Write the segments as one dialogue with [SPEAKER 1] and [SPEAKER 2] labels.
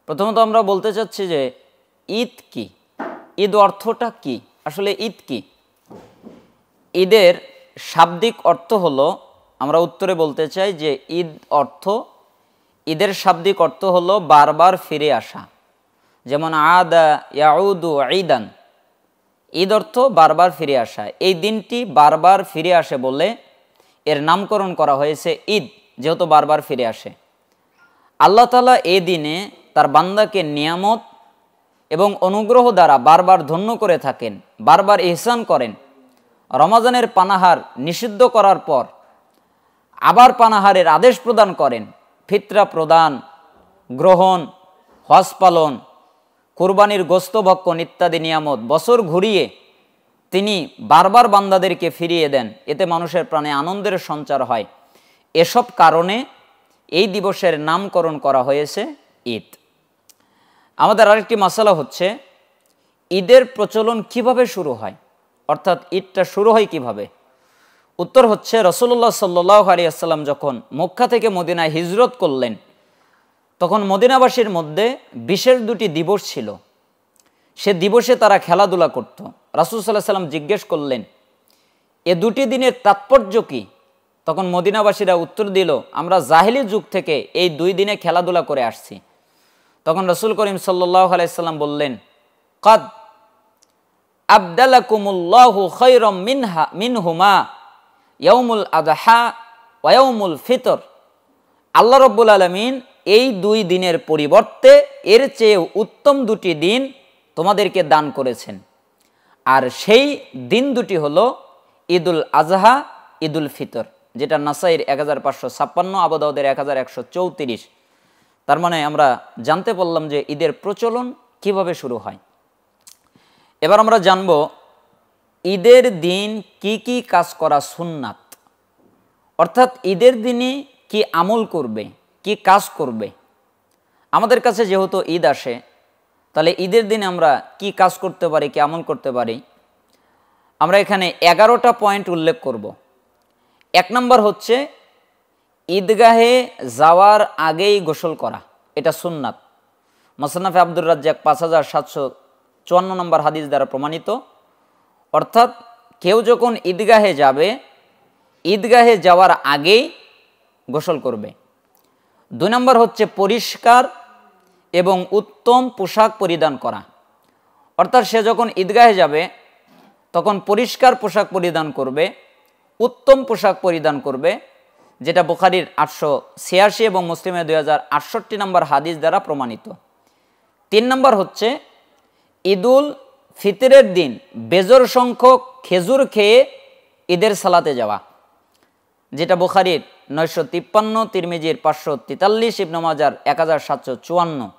[SPEAKER 1] প্রথমত আমরা বলতে চাচ্ছি যে ঈদ কি, ঈদ অর্থটা কি, আসলে ঈদ কি? ঈদের শাব্দিক অর্থ হলো, আমরা উত্তরে বলতে চাই যে ঈদের শাব্দিক অর্থ হলো বারবার ফিরে আসা। যেমন আদা ইয়াউদু ঈদান, ঈদ অর্থ বারবার ফিরে আসা। এই দিনটি বারবার ফিরে আসে বলে এর নামকরণ করা হয়েছে ঈদ, যেহেতু বারবার ফিরে আসে। আল্লাহ তাআলা এই দিনে তার বান্দাকে নিয়ামত এবং অনুগ্রহ দ্বারা বারবার ধন্য করে থাকেন, বারবার ইহসান করেন। রমাজানের পানাহার নিষিদ্ধ করার পর আবার পানাহারের আদেশ প্রদান করেন। ফিতরা প্রদান, গ্রহণ, হজ পালন, কুরবানির গোস্ত ভক্ষণ ইত্যাদি নিয়ামত বছর ঘুরিয়ে তিনি বারবার বান্দাদেরকে ফিরিয়ে দেন। এতে মানুষের প্রাণে আনন্দের সঞ্চার হয়। এসব কারণে এই দিবসের নামকরণ করা হয়েছে ঈদ। আমাদের আরেকটি মাসালা হচ্ছে ঈদের প্রচলন কিভাবে শুরু হয়, অর্থাৎ ঈদটা শুরু হয় কিভাবে। উত্তর হচ্ছে রাসূলুল্লাহ সাল্লাল্লাহু আলাইহি ওয়াসাল্লাম যখন মক্কা থেকে মদিনায় হিজরত করলেন, তখন মদিনাবাসীর মধ্যে বিশেষ দুটি দিবস ছিল। সে দিবসে তারা খেলাধুলা করত। রাসূল সাল্লাল্লাহু আলাইহি ওয়াসাল্লাম জিজ্ঞেস করলেন, এ দুটি দিনের তাৎপর্য কি? তখন মদিনাবাসীরা উত্তর দিল, আমরা জাহিলি যুগ থেকে এই দুই দিনে খেলাধুলা করে আসছি। তখন রাসূল করিম সাল্লাল্লাহু আলাইহি ওয়াসাল্লাম বললেন, কাদ আবদালাকুমুল্লাহু খায়রাম মিনহুমা ইয়াউমুল আযহা ওয়া ইয়াউমুল ফিতর। আল্লাহ রাব্বুল আলামিন এই দুই দিনের পরিবর্তে এর চেয়ে উত্তম দুটি দিন তোমাদেরকে দান করেছেন। আর সেই দিন দুটি হলো ঈদুল আযহা, ঈদুল ফিতর, যেটা নাসাইর 1556, আবু দাউদের 1134। তার মানে আমরা জানতে পারলাম যে ঈদের প্রচলন কিভাবে শুরু হয়। এবার আমরা জানব ঈদের দিন কি কি কাজ করা সুন্নাত, অর্থাৎ ঈদের দিনে কি আমল করবে, কি কাজ করবে। আমাদের কাছে যেহেতু ঈদ আসে, তাহলে ঈদের দিনে আমরা কি কাজ করতে পারি, কি আমল করতে পারি, আমরা এখানে 11টা পয়েন্ট উল্লেখ করব। 1 নম্বর হচ্ছে ঈদগাহে যাওয়ার আগেই গোসল করা, এটা সুন্নাত। মুসান্নাফে আব্দুর রাজ্জাক 5754 নম্বর হাদিস দ্বারা প্রমাণিত। অর্থাৎ কেউ যখন ঈদগাহে যাবে, ঈদগাহে যাওয়ার আগেই গোসল করবে। 2 নম্বর হচ্ছে পরিষ্কার এবং উত্তম পোশাক পরিধান করা। অর্থাৎ সে যখন ঈদগাহে যাবে তখন পরিষ্কার পোশাক পরিধান করবে, উত্তম পোশাক পরিধান করবে, যেটা বুখারীর 886 এবং মুসলিমের 2068 নম্বর হাদিস দ্বারা প্রমাণিত। 3 নম্বর হচ্ছে ঈদুল ফিতরের দিন বেজোড় সংখ্যক খেজুর খেয়ে ঈদের সালাতে যাওয়া, যেটা বুখারীর 953, তিরমিজির 543, ইবনে মাজার 1754।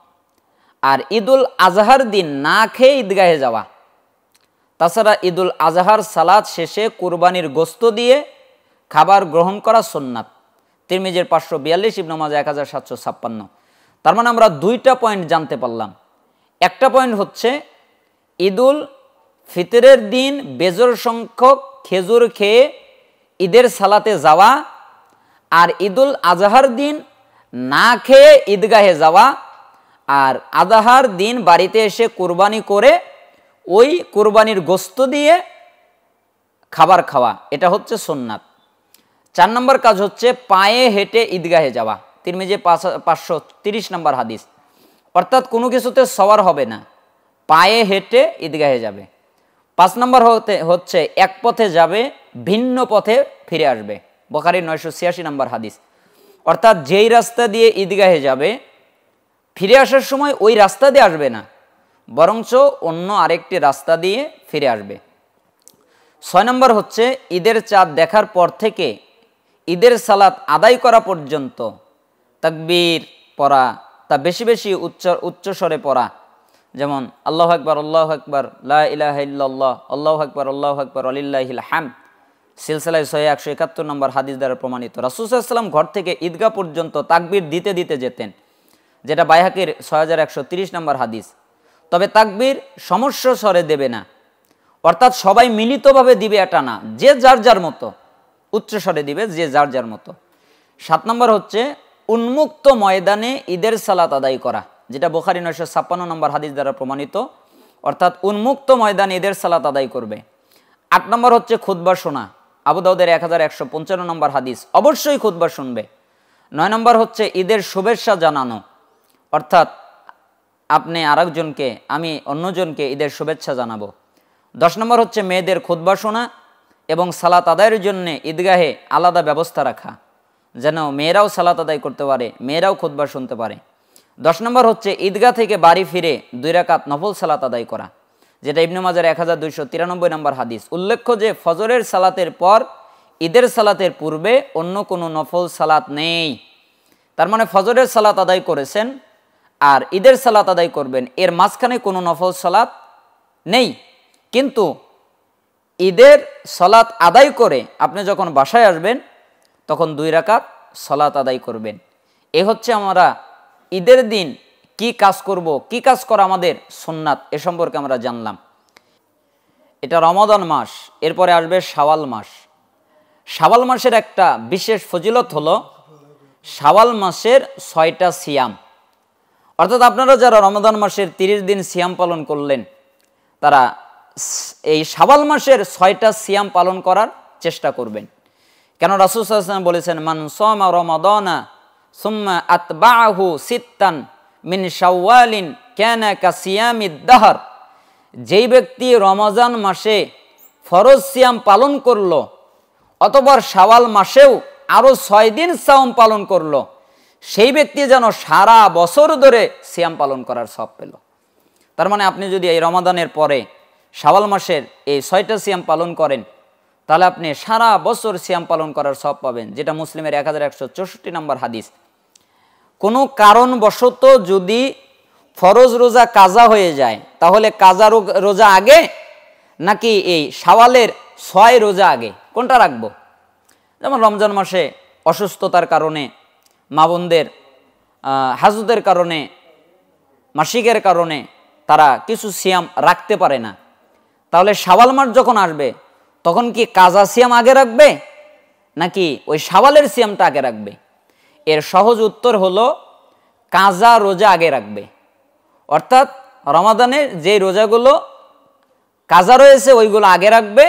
[SPEAKER 1] আর ঈদুল আজহার দিন না খেয়ে ঈদগাহে যাওয়া। তাছাড়া ঈদুল আজহার সালাত শেষে কুরবানির গোস্ত দিয়ে খাবার গ্রহণ করা সুন্নাত, তিরমিজির 542, ইবনে মাজাহ 1756। তার মানে আমরা 2টা পয়েন্ট জানতে পারলাম। একটা পয়েন্ট হচ্ছে ঈদুল ফিতরের দিন বেজোড় সংখ্যক খেজুর খেয়ে ঈদের সালাতে যাওয়া, আর ঈদুল আজহার দিন না খেয়ে ঈদগাহে যাওয়া, আর আজহার দিন বাড়িতে এসে কুরবানি করে ওই কুরবানির গোস্ত দিয়ে খাবার খাওয়া, এটা হচ্ছে সুন্নাত। 4 নম্বর কাজ হচ্ছে পায়ে হেঁটে ঈদগাহে যাওয়া, তিরমিজি 530 নম্বর হাদিস। অর্থাৎ কোনো কিছুতে সওয়ার হবে না, পায়ে হেঁটে ঈদগাহে যাবে। 5 নম্বর হচ্ছে এক পথে যাবে, ভিন্ন পথে ফিরে আসবে, বুখারীর 986 নম্বর হাদিস। অর্থাৎ যেই রাস্তা দিয়ে ঈদগাহে যাবে, ফিরে আসার সময় ওই রাস্তা দিয়ে আসবে না, বরঞ্চ অন্য আরেকটি রাস্তা দিয়ে ফিরে আসবে। 6 নম্বর হচ্ছে ঈদের চাঁদ দেখার পর থেকে ঈদের সালাত আদায় করা পর্যন্ত তাকবীর পড়া, তা বেশি বেশি উচ্চস্বরে পড়া। যেমন আল্লাহু আকবার, আল্লাহু আকবার, লা ইলাহা ইল্লাল্লাহ, আল্লাহু আকবার, আল্লাহু আকবার, ওয়ালিল্লাহিল হামদ, সিলসিলায় সহিহ 171 নম্বর হাদিস দ্বারা প্রমাণিত। রাসূল সাল্লাল্লাহু আলাইহি ওয়াসাল্লাম ঘর থেকে ঈদগাহ পর্যন্ত তাকবীর দিতে দিতে যেতেন, যেটা বাইহাকির 6130 নম্বর হাদিস। তবে তাকবীর সমস্য স্বরে দেবে না, অর্থাৎ সবাই মিলিতভাবে দিবে এটা না, যে যার যার মতো উচ্চস্বরে দিবে, যে যার যার মতো। 7 নম্বর হচ্ছে উন্মুক্ত ময়দানে ঈদের সালাত আদায় করা, যেটা বুখারী 956 নম্বর হাদিস দ্বারা প্রমাণিত, অর্থাৎ উন্মুক্ত ময়দানে ঈদের সালাত আদায় করবে। 8 নম্বর হচ্ছে খুতবা শোনা, আবু দাউদের 1155 নম্বর হাদিস, অবশ্যই খুতবা শুনবে। 9 নম্বর হচ্ছে ঈদের শুভেচ্ছা জানানো, অর্থাৎ আপনি আরেকজনকে, আমি অন্যজনকে ঈদের শুভেচ্ছা জানাবো। 10 নম্বর হচ্ছে মেয়েদের খুতবা শোনা এবং সালাত আদায়ের জন্য ঈদগাহে আলাদা ব্যবস্থা রাখা, যেন মেয়েরাও সালাত আদায় করতে পারে, মেয়েরাও খুতবা শুনতে পারে। 10 নম্বর হচ্ছে ঈদগাহ থেকে বাড়ি ফিরে 2 রাকাত নফল সালাত আদায় করা, যেটা ইবনে মাজার 1293 নম্বর হাদিস। উল্লেখ্য যে ফজরের সালাতের পর ঈদের সালাতের পূর্বে অন্য কোনো নফল সালাত নেই। তার মানে ফজরের সালাত আদায় করেছেন আর ঈদের সালাত আদায় করবেন, এর মাঝখানে কোনো নফল সালাত নেই। কিন্তু ঈদের সালাত আদায় করে আপনি যখন বাসায় আসবেন তখন 2 রাকাত সালাত আদায় করবেন। এ হচ্ছে আমরা ঈদের দিন কি কাজ করব, কি কাজ করা আমাদের সুন্নাত, এ সম্পর্কে আমরা জানলাম। এটা রমাদান মাস, এরপরে আসবে শাওয়াল মাস। শাওয়াল মাসের একটা বিশেষ ফজিলত হলো শাওয়াল মাসের 6টা সিয়াম, অর্থাৎ আপনারা যারা রমাদান মাসের 30 দিন সিয়াম পালন করলেন তারা এই শাওয়াল মাসের 6টা সিয়াম পালন করার চেষ্টা করবেন। কেন রাসূল সাল্লাল্লাহু আলাইহি ওয়াসাল্লাম বলেছেন, মান সামা রমাদানা সুম্মা আতবাআহু সিত্তান মিন শাওয়ালিন কানা কাসিয়ামিদ দাহর। যেই ব্যক্তি রমজান মাসে ফরজ সিয়াম পালন করলো অতঃপর শাওয়াল মাসেও আরো 6 দিন সিয়াম পালন করলো, সেই ব্যক্তি যেন সারা বছর ধরে সিয়াম পালন করার সওয়াব পেল। তার মানে আপনি যদি এই রমাদানের পরে শাওয়াল মাসের এই 6টা সিয়াম পালন করেন তাহলে আপনি সারা বছর সিয়াম পালন করার সওয়াব পাবেন, যেটা মুসলিমের 1164 নম্বর হাদিস। কোনো কারণবশত যদি ফরজ রোজা কাজা হয়ে যায় তাহলে কাজা রোজা আগে নাকি এই শাওয়ালের 6 রোজা আগে, কোনটা রাখবো? যেমন রমজান মাসে অসুস্থতার কারণে, মা বোনদের হাজতের কারণে, মাসিকের কারণে তারা কিছু সিয়াম রাখতে পারে না, তাহলে শাওয়াল মাস যখন আসবে তখন কি কাজা সিয়াম আগে রাখবে নাকি ওই শাওয়ালের সিয়ামটা আগে রাখবে? এর সহজ উত্তর হলো কাজা রোজা আগে রাখবে। অর্থাৎ রমাদানের যে রোজাগুলো কাজা রয়েছে ওইগুলো আগে রাখবে।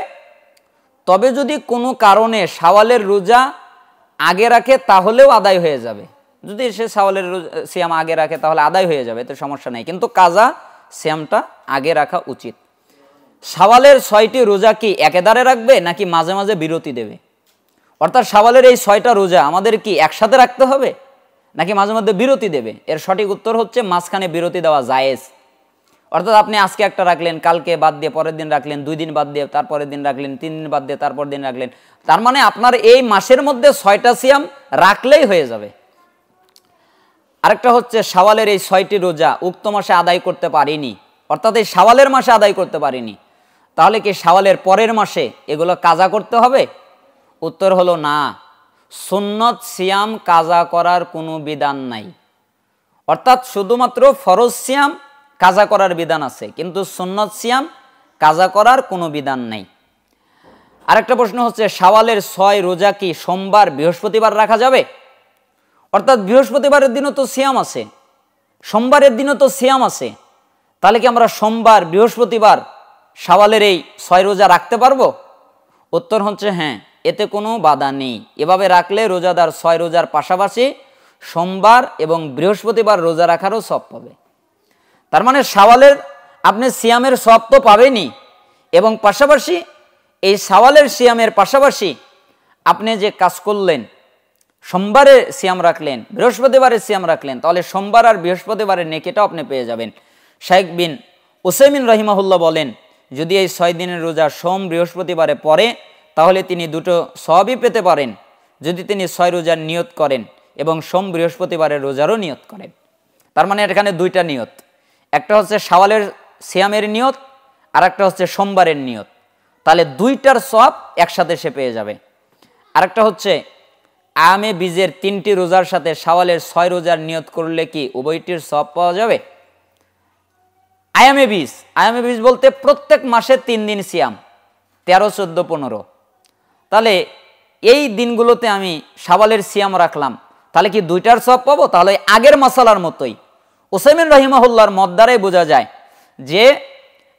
[SPEAKER 1] তবে যদি কোনো কারণে শাওয়ালের রোজা আগে রাখে তাহলেও আদায় হয়ে যাবে, যদি সে শাওয়ালের সিয়াম আগে রাখে তাহলে আদায় হয়ে যাবে, এতে সমস্যা নেই, কিন্তু কাজা সিয়ামটা আগে রাখা উচিত। শাওয়ালের 6টি রোজা কি একেদারে রাখবে নাকি মাঝে মাঝে বিরতি দেবে? অর্থাৎ শাওয়ালের এই 6টা রোজা আমাদের কি একসাথে রাখতে হবে নাকি মাঝে মধ্যে বিরতি দেবে? এর সঠিক উত্তর হচ্ছে মাঝখানে বিরতি দেওয়া জায়েজ। অর্থাৎ আপনি আজকে একটা রাখলেন, কালকে বাদ দিয়ে পরের দিন রাখলেন, 2 দিন বাদ দিয়ে তারপরের দিন রাখলেন, 3 দিন বাদ দিয়ে তারপর দিন রাখলেন, তার মানে আপনার এই মাসের মধ্যে 6টা সিয়াম রাখলেই হয়ে যাবে। আরেকটা হচ্ছে শাওয়ালের এই 6টি রোজা উক্ত মাসে আদায় করতে পারিনি, অর্থাৎ এই শাওয়ালের মাসে আদায় করতে পারিনি, তাহলে কি শাওয়ালের পরের মাসে এগুলো কাজা করতে হবে? উত্তর হলো না, সুন্নত সিয়াম কাজা করার কোনো বিধান নাই। অর্থাৎ শুধুমাত্র ফরজ সিয়াম কাজা করার বিধান আছে, কিন্তু সুন্নত সিয়াম কাজা করার কোনো বিধান নেই। আরেকটা প্রশ্ন হচ্ছে শাওয়ালের 6 রোজা কি সোমবার বৃহস্পতিবার রাখা যাবে? অর্থাৎ বৃহস্পতিবারের দিনও তো সিয়াম আছে, সোমবারের দিনও তো সিয়াম আছে, তাহলে কি আমরা সোমবার বৃহস্পতিবার শাওয়ালের এই 6 রোজা রাখতে পারবো? উত্তর হচ্ছে হ্যাঁ, এতে কোনো বাধা নেই। এভাবে রাখলে রোজাদার 6 রোজার পাশাপাশি সোমবার এবং বৃহস্পতিবার রোজা রাখারও সওয়াব পাবে। তার মানে শাওয়ালের আপনি সিয়ামের সওয়াব তো পাবেনই, এবং পাশাপাশি এই শাওয়ালের সিয়ামের পাশাপাশি আপনি যে কাজ করলেন, সোমবারে সিয়াম রাখলেন, বৃহস্পতিবারে সিয়াম রাখলেন, তাহলে সোমবার আর বৃহস্পতিবারের নেকিটাও আপনি পেয়ে যাবেন। শাইখ বিন উসাইমিন রাহিমাহুল্লাহ বলেন, যদি এই 6 দিনের রোজা সোম বৃহস্পতিবারে পড়ে তাহলে তিনি দুটো সওয়াবই পেতে পারেন যদি তিনি 6 রোজার নিয়ত করেন এবং সোম বৃহস্পতিবারের রোজারও নিয়ত করেন। তার মানে এখানে 2টা নিয়ত, একটা হচ্ছে শাওয়ালের সিয়ামের নিয়ত আর একটা হচ্ছে সোমবারের নিয়ত, তাহলে 2টার সওয়াব একসাথে সে পেয়ে যাবে। আরেকটা হচ্ছে আয়ামে বীজের 3টি রোজার সাথে শাওয়ালের 6 রোজার নিয়ত করলে কি উভয়টির সওয়াব পাওয়া যাবে? আয়ামে বীজ বলতে প্রত্যেক মাসে 3 দিন সিয়াম, 13, 14, 15। তাহলে এই দিনগুলোতে আমি শাওয়ালের সিয়াম রাখলাম, তাহলে কি 2টার সওয়াব পাবো? তাহলে আগের মাসালার মতোই উসাইমিন রহিমাহুল্লাহর মত দ্বারাই বোঝা যায় যে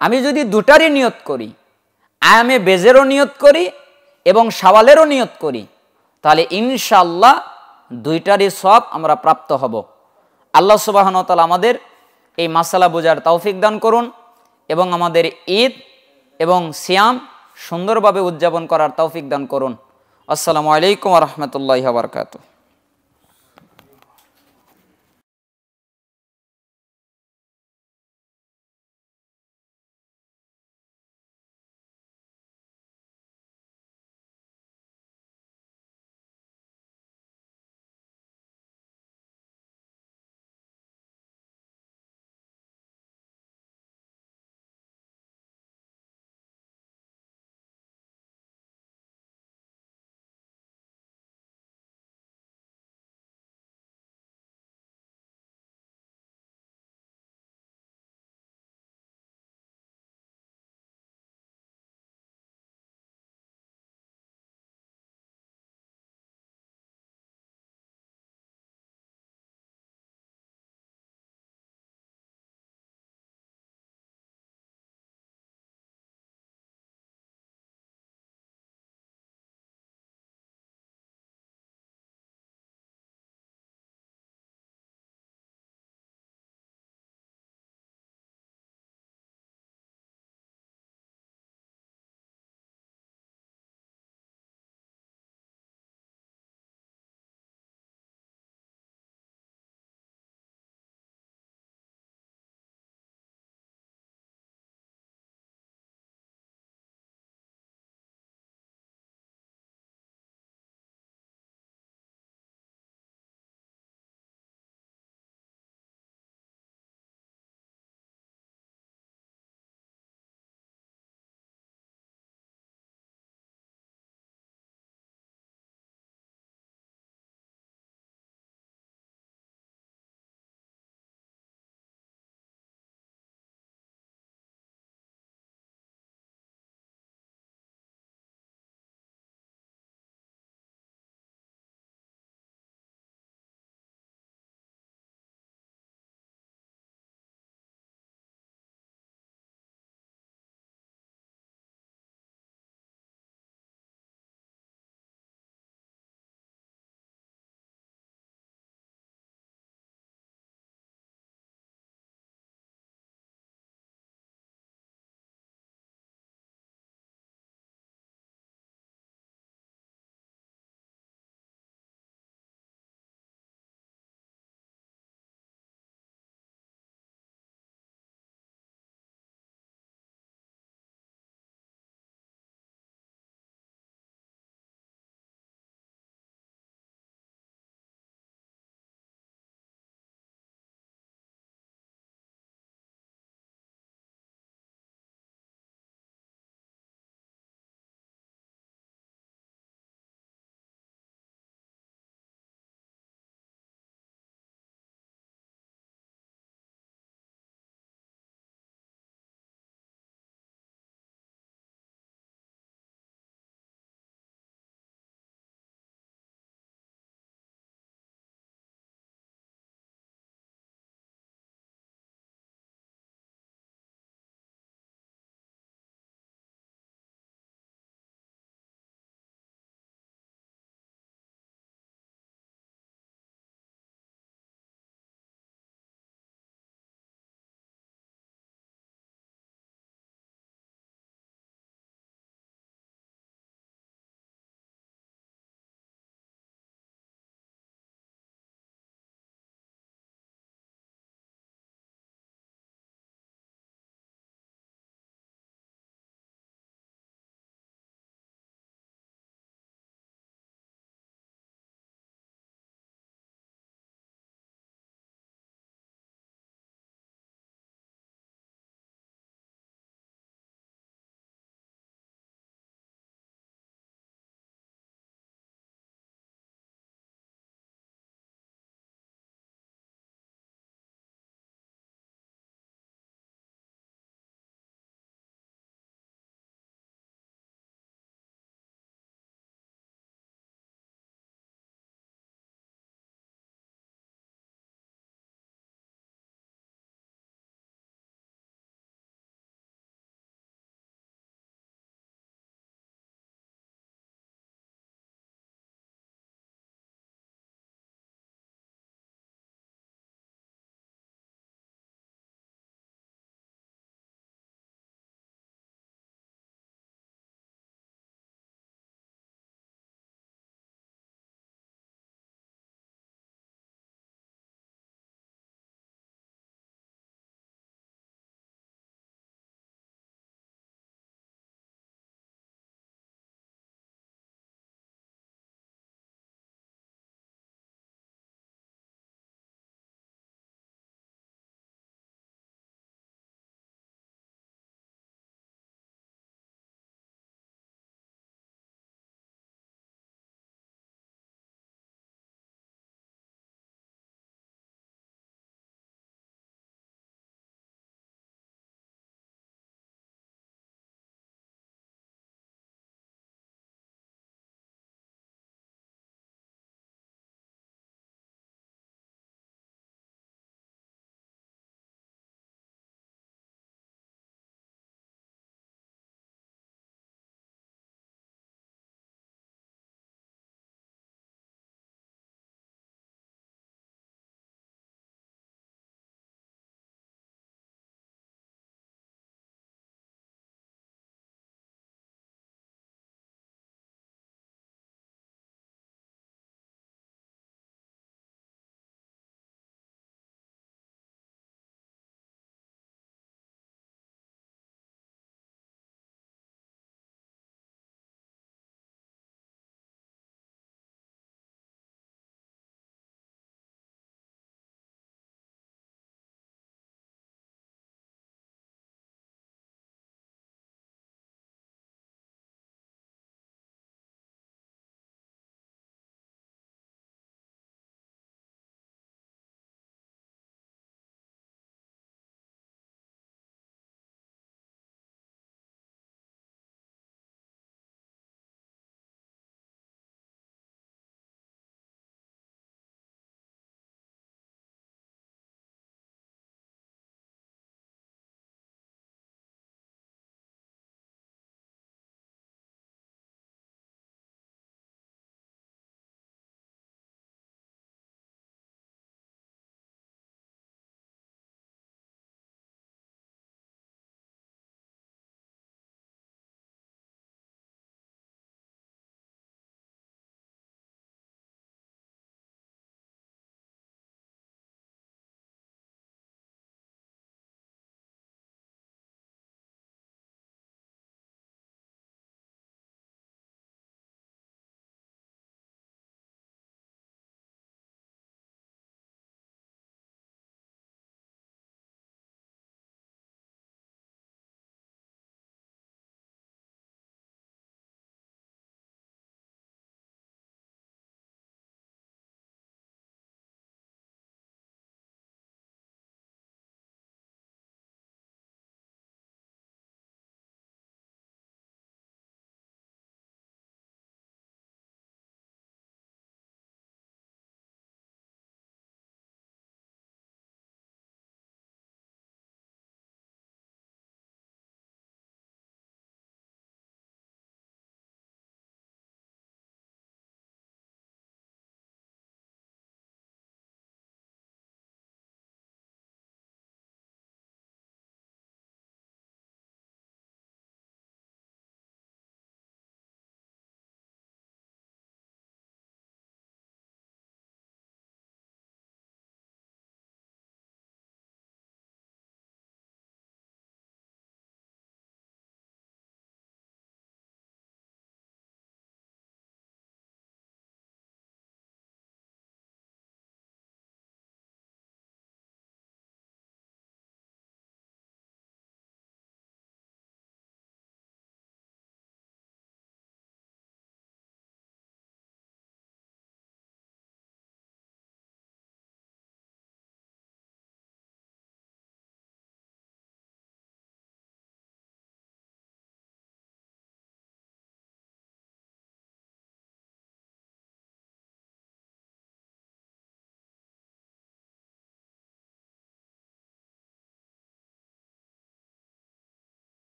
[SPEAKER 1] আমি যদি দুটারই নিয়ত করি, আয়ামে বেজেরও নিয়ত করি এবং শাওয়ালেরও নিয়ত করি, তাহলে ইনশাআল্লাহ দুইটারই সওয়াব আমরা প্রাপ্ত হব। আল্লাহ সুবহানাহু ওয়া তাআলা আমাদের এই মাসালা বোঝার তৌফিক দান করুন এবং আমাদের ঈদ এবং সিয়াম সুন্দরভাবে উদযাপন করার তৌফিক দান করুন। আসসালামু আলাইকুম ওয়া রাহমাতুল্লাহি ওয়া বারাকাতুহু।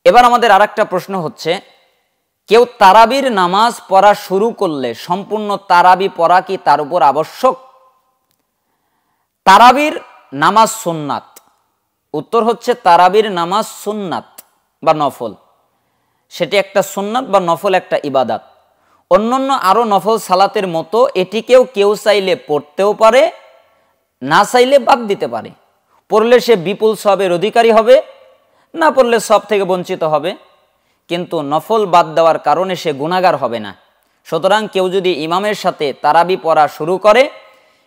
[SPEAKER 1] এবার আমাদের আরেকটা প্রশ্ন হচ্ছে, কেউ তারাবির নামাজ পড়া শুরু করলে সম্পূর্ণ তারাবি পড়া কি তার উপর আবশ্যক? তারাবির নামাজ সুন্নাত। উত্তর হচ্ছে তারাবির নামাজ সুন্নাত বা নফল। সেটি একটা সুন্নাত বা নফল, একটা ইবাদাত। অন্যান্য আরও নফল সালাতের মতো এটিকেও কেউ চাইলে পড়তেও পারে, না চাইলে বাদ দিতে পারে। পড়লে সে বিপুল সওয়াবের অধিকারী হবে, না পড়লে সব থেকে বঞ্চিত হবে, কিন্তু নফল বাদ দেওয়ার কারণে সে গুনাহগার হবে না। সুতরাং কেউ যদি ইমামের সাথে তারাবি পড়া শুরু করে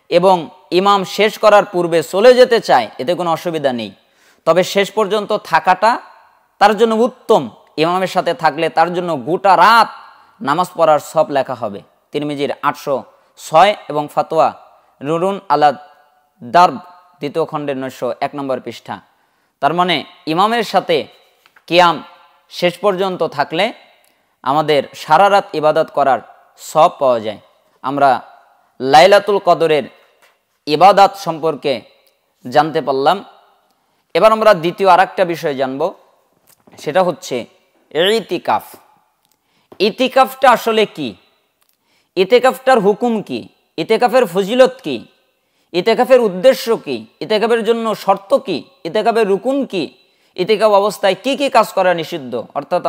[SPEAKER 1] এবং ইমাম শেষ করার পূর্বে চলে যেতে চায়, এতে কোনো অসুবিধা নেই। তবে শেষ পর্যন্ত থাকাটা তার জন্য উত্তম। ইমামের সাথে থাকলে তার জন্য গোটা রাত নামাজ পড়ার সব লেখা হবে। তিরমিজির 806 এবং ফাতোয়া নুরুন আলা দারব 2য় খণ্ডের 901 নম্বর পৃষ্ঠা। তার মানে ইমামের সাথে কিয়াম শেষ পর্যন্ত থাকলে আমাদের সারা রাত ইবাদত করার সব পাওয়া যায়। আমরা লাইলাতুল কদরের ইবাদত সম্পর্কে জানতে পারলাম। এবার আমরা দ্বিতীয় আরেকটা বিষয় জানব, সেটা হচ্ছে ইতিকাফ। ইতিকাফটা আসলে কি? ইতিকাফটার হুকুম কি? ইতিকাফের ফজিলত কি? ইতিকাফের উদ্দেশ্য কি? ইতিকাফের জন্য শর্ত কি? ইতিকাফের রুকুন কি? ইতিকাফ অবস্থায় কি কি কাজ করা নিষিদ্ধ? অর্থাৎ